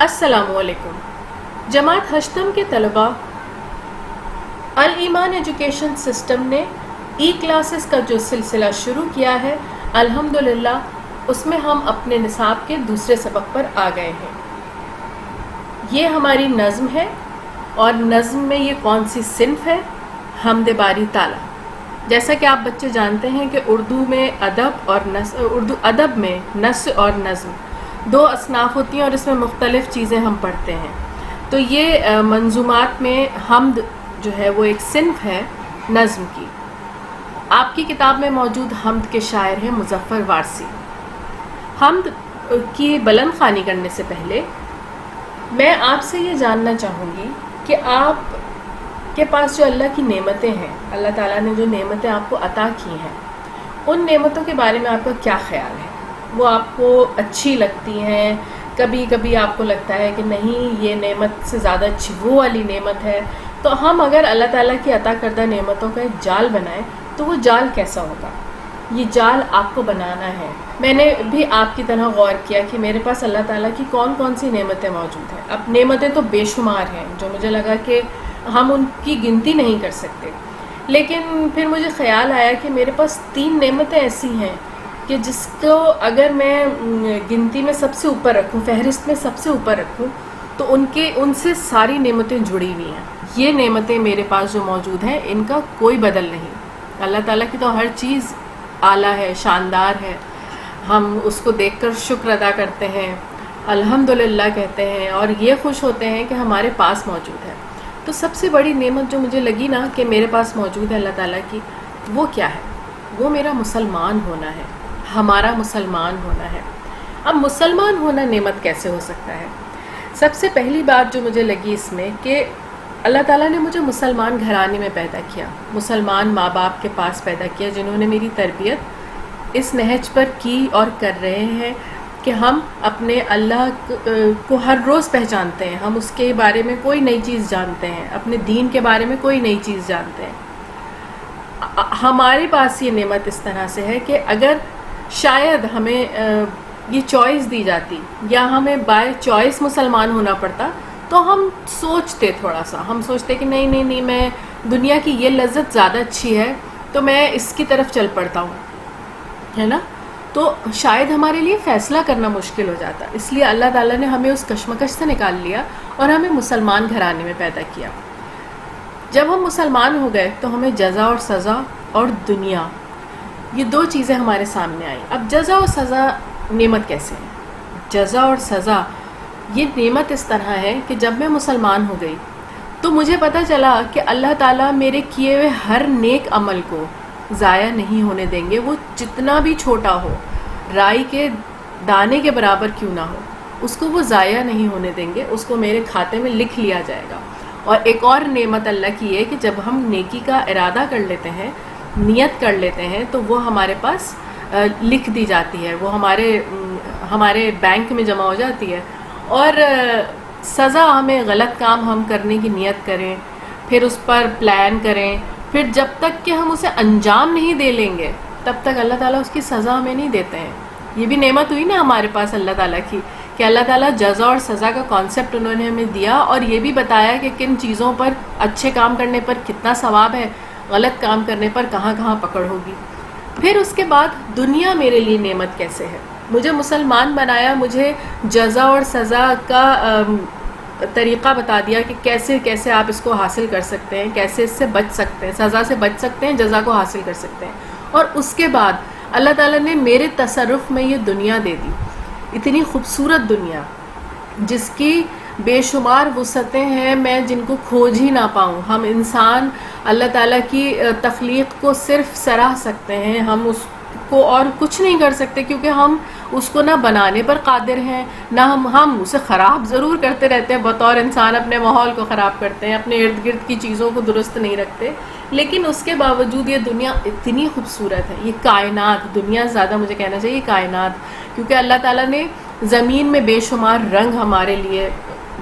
السلام علیکم۔ جماعت ہشتم کے طلباء الایمان ایجوکیشن سسٹم نے ای کلاسز کا جو سلسلہ شروع کیا ہے، الحمدللہ اس میں ہم اپنے نصاب کے دوسرے سبق پر آ گئے ہیں۔ یہ ہماری نظم ہے، اور نظم میں یہ کون سی صنف ہے؟ حمد باری تعالیٰ۔ جیسا کہ آپ بچے جانتے ہیں کہ اردو ادب میں نثر اور نظم دو اصناف ہوتی ہیں، اور اس میں مختلف چیزیں ہم پڑھتے ہیں۔ تو یہ منظومات میں حمد جو ہے وہ ایک صنف ہے نظم کی۔ آپ کی کتاب میں موجود حمد کے شاعر ہیں مظفر وارثی۔ حمد کی بلند خوانی کرنے سے پہلے میں آپ سے یہ جاننا چاہوں گی کہ آپ کے پاس جو اللہ کی نعمتیں ہیں، اللہ تعالیٰ نے جو نعمتیں آپ کو عطا کی ہیں، ان نعمتوں کے بارے میں آپ کا کیا خیال ہے؟ وہ آپ کو اچھی لگتی ہیں؟ کبھی کبھی آپ کو لگتا ہے کہ نہیں، یہ نعمت سے زیادہ اچھی وہ والی نعمت ہے۔ تو ہم اگر اللہ تعالیٰ کی عطا کردہ نعمتوں کا ایک جال بنائیں تو وہ جال کیسا ہوگا؟ یہ جال آپ کو بنانا ہے۔ میں نے بھی آپ کی طرح غور کیا کہ میرے پاس اللہ تعالیٰ کی کون کون سی نعمتیں موجود ہیں۔ اب نعمتیں تو بے شمار ہیں، جو مجھے لگا کہ ہم ان کی گنتی نہیں کر سکتے، لیکن پھر مجھے خیال آیا کہ میرے پاس 3 نعمتیں ایسی ہیں کہ جس کو اگر میں گنتی میں سب سے اوپر رکھوں، فہرست میں سب سے اوپر رکھوں، تو ان سے ساری نعمتیں جڑی ہوئی ہیں۔ یہ نعمتیں میرے پاس جو موجود ہیں، ان کا کوئی بدل نہیں۔ اللہ تعالیٰ کی تو ہر چیز اعلیٰ ہے، شاندار ہے۔ ہم اس کو دیکھ کر شکر ادا کرتے ہیں، الحمدللہ کہتے ہیں، اور یہ خوش ہوتے ہیں کہ ہمارے پاس موجود ہے۔ تو سب سے بڑی نعمت جو مجھے لگی نا کہ میرے پاس موجود ہے اللہ تعالیٰ کی، وہ کیا ہے؟ وہ میرا مسلمان ہونا ہے، ہمارا مسلمان ہونا ہے۔ اب مسلمان ہونا نعمت کیسے ہو سکتا ہے؟ سب سے پہلی بات جو مجھے لگی اس میں کہ اللہ تعالیٰ نے مجھے مسلمان گھرانے میں پیدا کیا، مسلمان ماں باپ کے پاس پیدا کیا، جنہوں نے میری تربیت اس نہج پر کی اور کر رہے ہیں کہ ہم اپنے اللہ کو ہر روز پہچانتے ہیں، ہم اس کے بارے میں کوئی نئی چیز جانتے ہیں، اپنے دین کے بارے میں کوئی نئی چیز جانتے ہیں۔ ہمارے پاس یہ نعمت اس طرح سے ہے کہ اگر شاید ہمیں یہ چوائس دی جاتی یا ہمیں بائی چوائس مسلمان ہونا پڑتا، تو ہم سوچتے تھوڑا سا، ہم سوچتے کہ نہیں میں دنیا کی یہ لذت زیادہ اچھی ہے تو میں اس کی طرف چل پڑتا ہوں، ہے نا؟ تو شاید ہمارے لیے فیصلہ کرنا مشکل ہو جاتا۔ اس لیے اللہ تعالیٰ نے ہمیں اس کشمکش سے نکال لیا اور ہمیں مسلمان گھرانے میں پیدا کیا۔ جب ہم مسلمان ہو گئے تو ہمیں جزا اور سزا اور دنیا، یہ 2 چیزیں ہمارے سامنے آئیں۔ اب جزا اور سزا نعمت کیسے ہے؟ جزا اور سزا یہ نعمت اس طرح ہے کہ جب میں مسلمان ہو گئی تو مجھے پتہ چلا کہ اللہ تعالیٰ میرے کیے ہوئے ہر نیک عمل کو ضائع نہیں ہونے دیں گے، وہ جتنا بھی چھوٹا ہو، رائی کے دانے کے برابر کیوں نہ ہو، اس کو وہ ضائع نہیں ہونے دیں گے، اس کو میرے کھاتے میں لکھ لیا جائے گا۔ اور ایک اور نعمت اللہ کی ہے کہ جب ہم نیکی کا ارادہ کر لیتے ہیں، نیت کر لیتے ہیں، تو وہ ہمارے پاس لکھ دی جاتی ہے، وہ ہمارے بینک میں جمع ہو جاتی ہے۔ اور سزا ہمیں غلط کام ہم کرنے کی نیت کریں، پھر اس پر پلان کریں، پھر جب تک کہ ہم اسے انجام نہیں دے لیں گے تب تک اللہ تعالیٰ اس کی سزا ہمیں نہیں دیتے ہیں۔ یہ بھی نعمت ہوئی نا ہمارے پاس اللہ تعالیٰ کی کہ اللہ تعالیٰ جزا اور سزا کا کانسیپٹ انہوں نے ہمیں دیا، اور یہ بھی بتایا کہ کن چیزوں پر اچھے کام کرنے پر کتنا ثواب ہے، غلط کام کرنے پر کہاں کہاں پکڑ ہوگی۔ پھر اس کے بعد دنیا میرے لیے نعمت کیسے ہے؟ مجھے مسلمان بنایا، مجھے جزا اور سزا کا طریقہ بتا دیا کہ کیسے کیسے آپ اس کو حاصل کر سکتے ہیں، کیسے اس سے بچ سکتے ہیں، سزا سے بچ سکتے ہیں، جزا کو حاصل کر سکتے ہیں۔ اور اس کے بعد اللہ تعالیٰ نے میرے تصرف میں یہ دنیا دے دی، اتنی خوبصورت دنیا جس کی بے شمار وسعتیں ہیں، میں جن کو کھوج ہی نہ پاؤں۔ ہم انسان اللہ تعالیٰ کی تخلیق کو صرف سراہ سکتے ہیں، ہم اس کو اور کچھ نہیں کر سکتے، کیونکہ ہم اس کو نہ بنانے پر قادر ہیں، نہ ہم اسے خراب ضرور کرتے رہتے ہیں، بطور انسان اپنے ماحول کو خراب کرتے ہیں، اپنے ارد گرد کی چیزوں کو درست نہیں رکھتے، لیکن اس کے باوجود یہ دنیا اتنی خوبصورت ہے، یہ کائنات، دنیا زیادہ مجھے کہنا چاہیے کائنات، کیونکہ اللہ تعالیٰ نے زمین میں بے شمار رنگ ہمارے لیے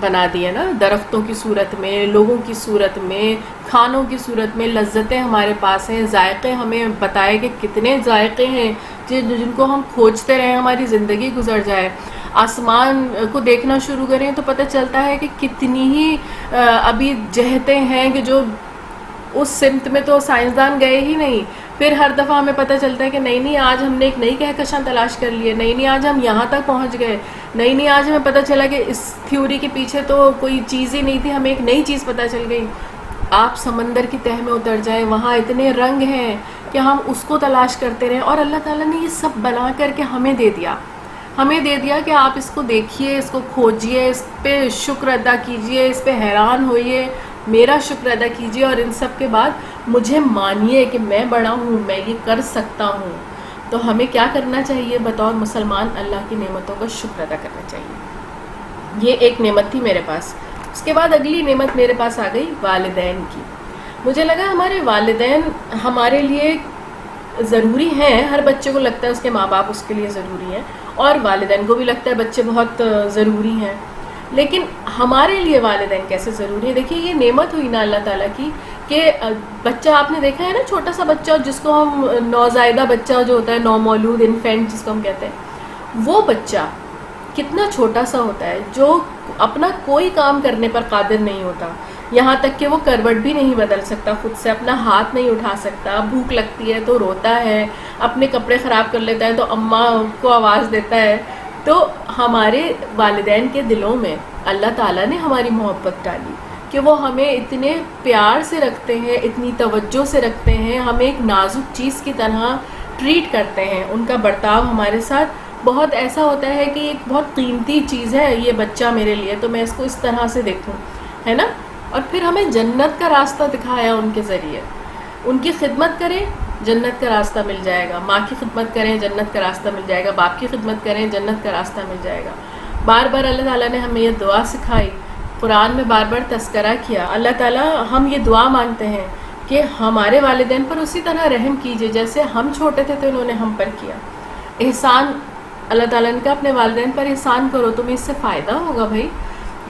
بنا دیے نا، درختوں کی صورت میں، لوگوں کی صورت میں، کھانوں کی صورت میں، لذتیں ہمارے پاس ہیں، ذائقے ہمیں بتائے کہ کتنے ذائقے ہیں جن کو ہم کھوجتے رہیں، ہماری زندگی گزر جائے۔ آسمان کو دیکھنا شروع کریں تو پتہ چلتا ہے کہ کتنی ہی ابھی جہتیں ہیں کہ جو اس سمت میں تو سائنسدان گئے ہی نہیں. پھر ہر دفعہ ہمیں پتہ چلتا ہے کہ نہیں آج ہم نے ایک نئی کہکشاں تلاش کر لی ہے, نہیں آج ہم یہاں تک پہنچ گئے, نہیں آج ہمیں پتہ چلا کہ اس تھیوری کے پیچھے تو کوئی چیز ہی نہیں تھی, ہمیں ایک نئی چیز پتہ چل گئی. آپ سمندر کی تہہ میں اتر جائیں, وہاں اتنے رنگ ہیں کہ ہم اس کو تلاش کرتے رہیں, اور اللہ تعالیٰ نے یہ سب بنا کر کے ہمیں دے دیا کہ آپ اس کو دیکھیے, اس کو کھوجیے, اس پہ شکر ادا کیجیے, اس پہ حیران ہوئیے, میرا شکر ادا کیجیے, اور ان سب کے بعد مجھے مانیے کہ میں بڑا ہوں, میں یہ کر سکتا ہوں. تو ہمیں کیا کرنا چاہیے بطور مسلمان؟ اللہ کی نعمتوں کا شکر ادا کرنا چاہیے. یہ ایک نعمت تھی میرے پاس. اس کے بعد اگلی نعمت میرے پاس آ گئی والدین کی. مجھے لگا ہمارے والدین ہمارے لیے ضروری ہیں, ہر بچے کو لگتا ہے اس کے ماں باپ اس کے لیے ضروری ہیں, اور والدین کو بھی لگتا ہے بچے بہت ضروری ہیں. لیکن ہمارے لیے والدین کیسے ضروری ہے؟ دیکھیے یہ نعمت ہوئی نا اللہ تعالیٰ کی کہ بچہ, آپ نے دیکھا ہے نا چھوٹا سا بچہ جس کو ہم نوزائیدہ بچہ جو ہوتا ہے, نومولود انفینٹ جس کو ہم کہتے ہیں, وہ بچہ کتنا چھوٹا سا ہوتا ہے جو اپنا کوئی کام کرنے پر قادر نہیں ہوتا, یہاں تک کہ وہ کروٹ بھی نہیں بدل سکتا خود سے, اپنا ہاتھ نہیں اٹھا سکتا, بھوک لگتی ہے تو روتا ہے, اپنے کپڑے خراب کر لیتا ہے تو اماں کو آواز دیتا ہے. تو ہمارے والدین کے دلوں میں اللہ تعالیٰ نے ہماری محبت ڈالی کہ وہ ہمیں اتنے پیار سے رکھتے ہیں, اتنی توجہ سے رکھتے ہیں, ہمیں ایک نازک چیز کی طرح ٹریٹ کرتے ہیں. ان کا برتاؤ ہمارے ساتھ بہت ایسا ہوتا ہے کہ ایک بہت قیمتی چیز ہے یہ بچہ میرے لیے, تو میں اس کو اس طرح سے دیکھوں, ہے نا. اور پھر ہمیں جنت کا راستہ دکھایا ان کے ذریعے. ان کی خدمت کریں جنت کا راستہ مل جائے گا, ماں کی خدمت کریں جنت کا راستہ مل جائے گا, باپ کی خدمت کریں جنت کا راستہ مل جائے گا. بار بار اللہ تعالیٰ نے ہمیں یہ دعا سکھائی, قرآن میں بار بار تذکرہ کیا. اللہ تعالیٰ ہم یہ دعا مانگتے ہیں کہ ہمارے والدین پر اسی طرح رحم کیجیے جیسے ہم چھوٹے تھے تو انہوں نے ہم پر کیا. احسان اللہ تعالیٰ نے کہا اپنے والدین پر احسان کرو, تمہیں اس سے فائدہ ہوگا بھائی,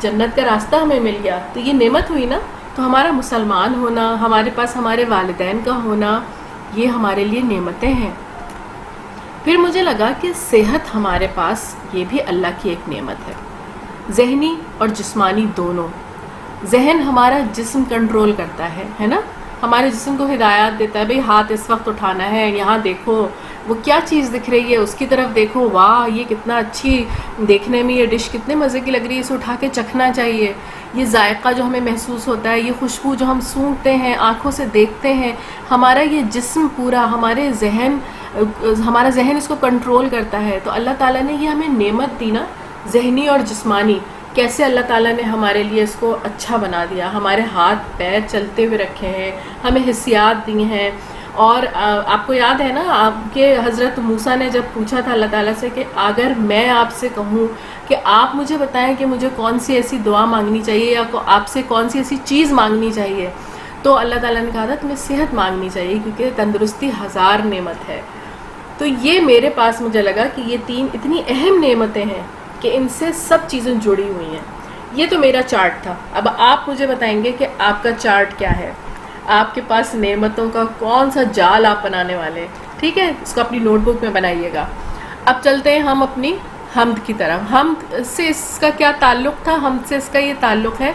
جنت کا راستہ ہمیں مل گیا. تو یہ نعمت ہوئی نا. تو ہمارا مسلمان ہونا, ہمارے پاس ہمارے والدین کا ہونا, یہ ہمارے لیے نعمتیں ہیں. پھر مجھے لگا کہ صحت ہمارے پاس یہ بھی اللہ کی ایک نعمت ہے, ذہنی اور جسمانی دونوں. ذہن ہمارا جسم کنٹرول کرتا ہے نا, ہمارے جسم کو ہدایات دیتا ہے, بھئی ہاتھ اس وقت اٹھانا ہے, یہاں دیکھو وہ کیا چیز دکھ رہی ہے اس کی طرف دیکھو, واہ یہ کتنا اچھی دیکھنے میں, یہ ڈش کتنے مزے کی لگ رہی ہے, اسے اٹھا کے چکھنا چاہیے. یہ ذائقہ جو ہمیں محسوس ہوتا ہے, یہ خوشبو جو ہم سونگھتے ہیں, آنکھوں سے دیکھتے ہیں, ہمارا یہ جسم پورا, ہمارا ذہن اس کو کنٹرول کرتا ہے. تو اللہ تعالیٰ نے یہ ہمیں نعمت دی نا, ذہنی اور جسمانی. کیسے اللہ تعالیٰ نے ہمارے لیے اس کو اچھا بنا دیا, ہمارے ہاتھ پیر چلتے ہوئے رکھے ہیں, ہمیں حسیات دی ہیں. اور آپ کو یاد ہے نا آپ کے حضرت موسیٰ نے جب پوچھا تھا اللہ تعالیٰ سے کہ اگر میں آپ سے کہوں کہ آپ مجھے بتائیں کہ مجھے کون سی ایسی دعا مانگنی چاہیے یا آپ سے کون سی ایسی چیز مانگنی چاہیے, تو اللہ تعالیٰ نے کہا تھا تمہیں صحت مانگنی چاہیے کیونکہ تندرستی 1000 نعمت ہے. تو یہ میرے پاس مجھے لگا کہ یہ 3 اتنی اہم نعمتیں ہیں کہ ان سے سب چیزیں جڑی ہوئی ہیں. یہ تو میرا چارٹ تھا. اب آپ مجھے بتائیں گے کہ آپ کا چارٹ کیا ہے, آپ کے پاس نعمتوں کا کون سا جال آپ بنانے والے ہیں. ٹھیک ہے, اس کو اپنی نوٹ بک میں بنائیے گا. اب چلتے ہیں ہم اپنی حمد کی طرف. حمد سے اس کا کیا تعلق تھا؟ حمد سے اس کا یہ تعلق ہے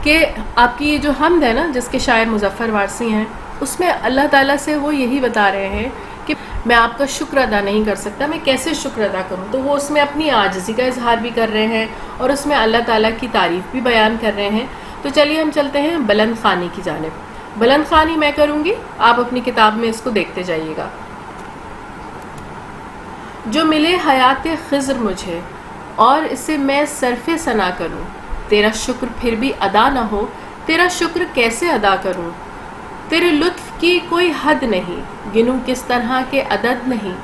کہ آپ کی یہ جو حمد ہے نا, جس کے شاعر مظفر وارثی ہیں, اس میں اللہ تعالیٰ سے وہ یہی بتا رہے ہیں کہ میں آپ کا شکر ادا نہیں کر سکتا, میں کیسے شکر ادا کروں. تو وہ اس میں اپنی عاجزی کا اظہار بھی کر رہے ہیں اور اس میں اللہ تعالیٰ کی تعریف بھی بیان کر رہے ہیں. تو چلیے ہم چلتے ہیں بلند خوانی کی جانب. بلند خوانی میں کروں گی, آپ اپنی کتاب میں اس کو دیکھتے جائیے گا. جو ملے حیات خضر مجھے اور اسے میں صرف ثنا کروں, تیرا شکر پھر بھی ادا نہ ہو, تیرا شکر کیسے ادا کروں. تیرے لطف کی کوئی حد نہیں, گنوں کس طرح کے عدد نہیں,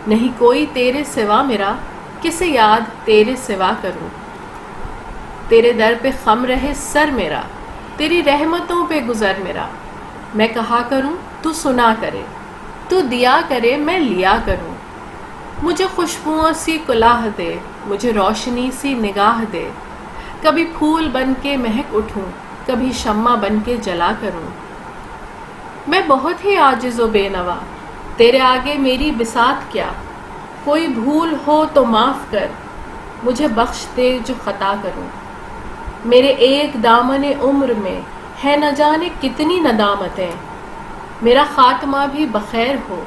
نہیں کوئی تیرے سوا میرا, کسے یاد تیرے سوا کروں. تیرے در پہ خم رہے سر میرا, تیری رحمتوں پہ گزر میرا. میں کہا کروں تو سنا کرے, تو دیا کرے میں لیا کروں. مجھے خوشبوؤں سی کلاہ دے, مجھے روشنی سی نگاہ دے. کبھی پھول بن کے مہک اٹھوں, کبھی شمع بن کے جلا کروں. میں بہت ہی عاجز و بے نوا, تیرے آگے میری بساط کیا. کوئی بھول ہو تو معاف کر, مجھے بخش دے جو خطا کروں، میرے ایک دامن عمر میں ہے نہ جانے کتنی ندامتیں، میرا خاتمہ بھی بخیر ہو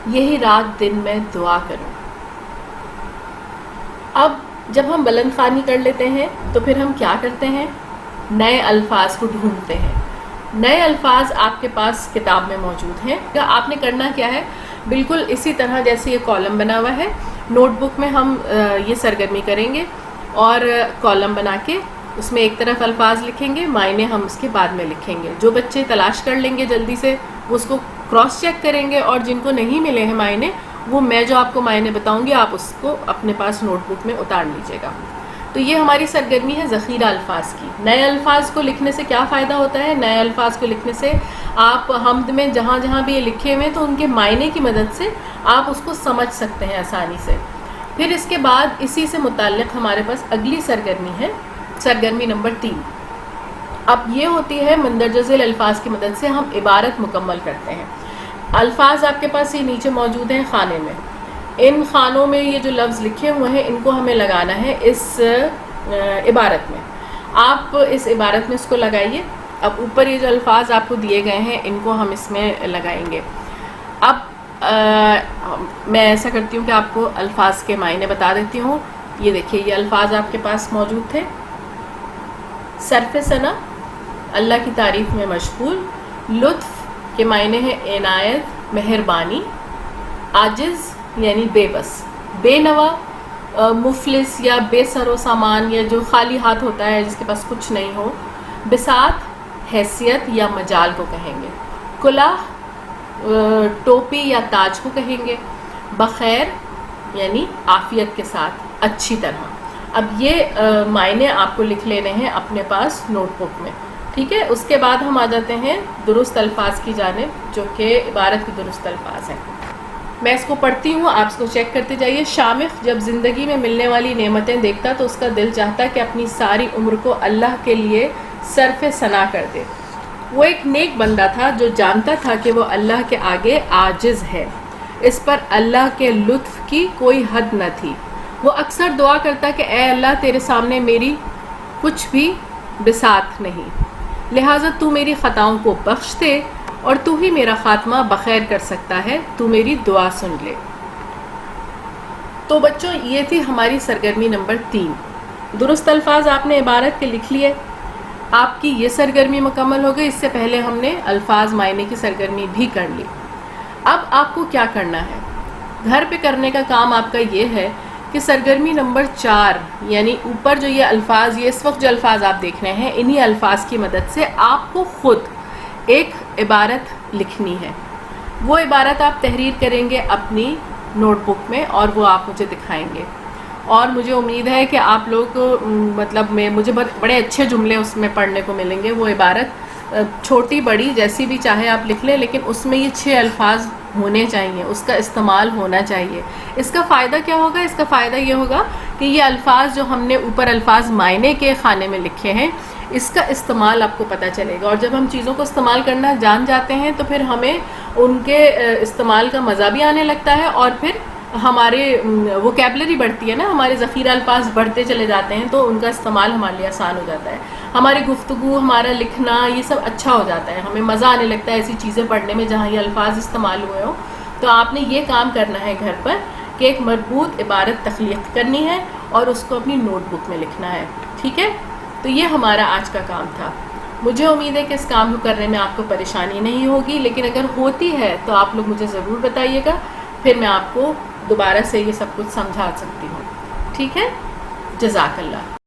یہی رات دن میں دعا کروں۔ اب جب ہم بلند خوانی کر لیتے ہیں تو پھر ہم کیا کرتے ہیں؟ نئے الفاظ کو ڈھونڈتے ہیں۔ نئے الفاظ آپ کے پاس کتاب میں موجود ہیں۔ آپ نے کرنا کیا ہے، بالکل اسی طرح جیسے یہ کالم بنا ہوا ہے، نوٹ بک میں ہم یہ سرگرمی کریں گے اور کالم بنا کے اس میں ایک طرف الفاظ لکھیں گے، معنی ہم اس کے بعد میں لکھیں گے۔ جو بچے تلاش کر لیں گے جلدی سے وہ اس کو کراس چیک کریں گے، اور جن کو نہیں ملے ہیں معنی، وہ میں جو آپ کو معنی بتاؤں گی آپ اس کو اپنے پاس نوٹ بک میں اتار لیجیے گا۔ تو یہ ہماری سرگرمی ہے ذخیرہ الفاظ کی۔ نئے الفاظ کو لکھنے سے کیا فائدہ ہوتا ہے؟ نئے الفاظ کو لکھنے سے آپ حمد میں جہاں جہاں بھی یہ لکھے ہوئے تو ان کے معنی کی مدد سے آپ اس کو سمجھ سکتے ہیں آسانی سے۔ پھر اس کے بعد اسی سے متعلق ہمارے پاس اگلی سرگرمی ہے، سرگرمی نمبر 3۔ اب یہ ہوتی ہے مندرجہ ذیل الفاظ کی مدد سے ہم عبارت مکمل کرتے ہیں۔ الفاظ آپ کے پاس یہ نیچے موجود ہیں خانے میں، ان خانوں میں یہ جو لفظ لکھے ہوئے ہیں ان کو ہمیں لگانا ہے اس عبارت میں۔ آپ اس عبارت میں اس کو لگائیے۔ اب اوپر یہ جو الفاظ آپ کو دیے گئے ہیں ان کو ہم اس میں لگائیں گے۔ اب میں ایسا کرتی ہوں کہ آپ کو الفاظ کے معنی بتا دیتی ہوں۔ یہ دیکھیے یہ الفاظ آپ کے پاس موجود تھے۔ صرف ثنا، اللہ کی تعریف میں مشغول، لطف کے معنی ہے عنایت، مہربانی، عاجز یعنی بے بس، بے نوا، مفلس یا بے سر و سامان یا جو خالی ہاتھ ہوتا ہے جس کے پاس کچھ نہیں ہو، بساط حیثیت یا مجال کو کہیں گے، کلاه ٹوپی یا تاج کو کہیں گے، بخیر یعنی عافیت کے ساتھ، اچھی طرح۔ اب یہ معنی آپ کو لکھ لینے ہیں اپنے پاس نوٹ بک میں، ٹھیک ہے؟ اس کے بعد ہم آ جاتے ہیں درست الفاظ کی جانب جو کہ عبارت کے درست الفاظ ہیں۔ میں اس کو پڑھتی ہوں، آپ اس کو چیک کرتے جائیے۔ شامخ جب زندگی میں ملنے والی نعمتیں دیکھتا تو اس کا دل چاہتا کہ اپنی ساری عمر کو اللہ کے لیے صرف ثنا کر دے۔ وہ ایک نیک بندہ تھا جو جانتا تھا کہ وہ اللہ کے آگے عاجز ہے، اس پر اللہ کے لطف کی کوئی حد نہ تھی۔ وہ اکثر دعا کرتا کہ اے اللہ تیرے سامنے میری کچھ بھی بساط نہیں، لہٰذا تو میری خطاؤں کو بخش دے اور تو ہی میرا خاتمہ بخیر کر سکتا ہے، تو میری دعا سن لے۔ تو بچوں یہ تھی ہماری سرگرمی نمبر 3۔ درست الفاظ آپ نے عبارت کے لکھ لیے، آپ کی یہ سرگرمی مکمل ہو گئی۔ اس سے پہلے ہم نے الفاظ معنی کی سرگرمی بھی کر لی۔ اب آپ کو کیا کرنا ہے؟ گھر پہ کرنے کا کام آپ کا یہ ہے کہ سرگرمی نمبر 4 یعنی اوپر جو یہ الفاظ، یہ اس وقت جو الفاظ آپ دیکھ رہے ہیں، انہی الفاظ کی مدد سے آپ کو خود ایک عبارت لکھنی ہے۔ وہ عبارت آپ تحریر کریں گے اپنی نوٹ بک میں اور وہ آپ مجھے دکھائیں گے، اور مجھے امید ہے کہ آپ لوگ مجھے بڑے اچھے جملے اس میں پڑھنے کو ملیں گے۔ وہ عبارت چھوٹی بڑی جیسی بھی چاہے آپ لکھ لیں، لیکن اس میں یہ 6 الفاظ ہونے چاہیے، اس کا استعمال ہونا چاہیے۔ اس کا فائدہ کیا ہوگا؟ اس کا فائدہ یہ ہوگا کہ یہ الفاظ جو ہم نے اوپر الفاظ معنی کے خانے میں لکھے ہیں، اس کا استعمال آپ کو پتہ چلے گا، اور جب ہم چیزوں کو استعمال کرنا جان جاتے ہیں تو پھر ہمیں ان کے استعمال کا مزہ بھی آنے لگتا ہے، اور پھر ہمارے ووکیبلری بڑھتی ہے نا، ہمارے ذخیرہ الفاظ بڑھتے چلے جاتے ہیں تو ان کا استعمال ہمارے لیے آسان ہو جاتا ہے، ہماری گفتگو، ہمارا لکھنا، یہ سب اچھا ہو جاتا ہے، ہمیں مزہ آنے لگتا ہے ایسی چیزیں پڑھنے میں جہاں یہ الفاظ استعمال ہوئے ہوں۔ تو آپ نے یہ کام کرنا ہے گھر پر کہ ایک مربوط عبارت تخلیق کرنی ہے اور اس کو اپنی نوٹ بک میں لکھنا ہے، ٹھیک ہے؟ تو یہ ہمارا آج کا کام تھا۔ مجھے امید ہے کہ اس کام کو کرنے میں آپ کو پریشانی نہیں ہوگی، لیکن اگر ہوتی ہے تو آپ لوگ مجھے ضرور بتائیے گا، پھر میں آپ کو دوبارہ سے یہ سب کچھ سمجھا سکتی ہوں، ٹھیک ہے؟ جزاک اللہ۔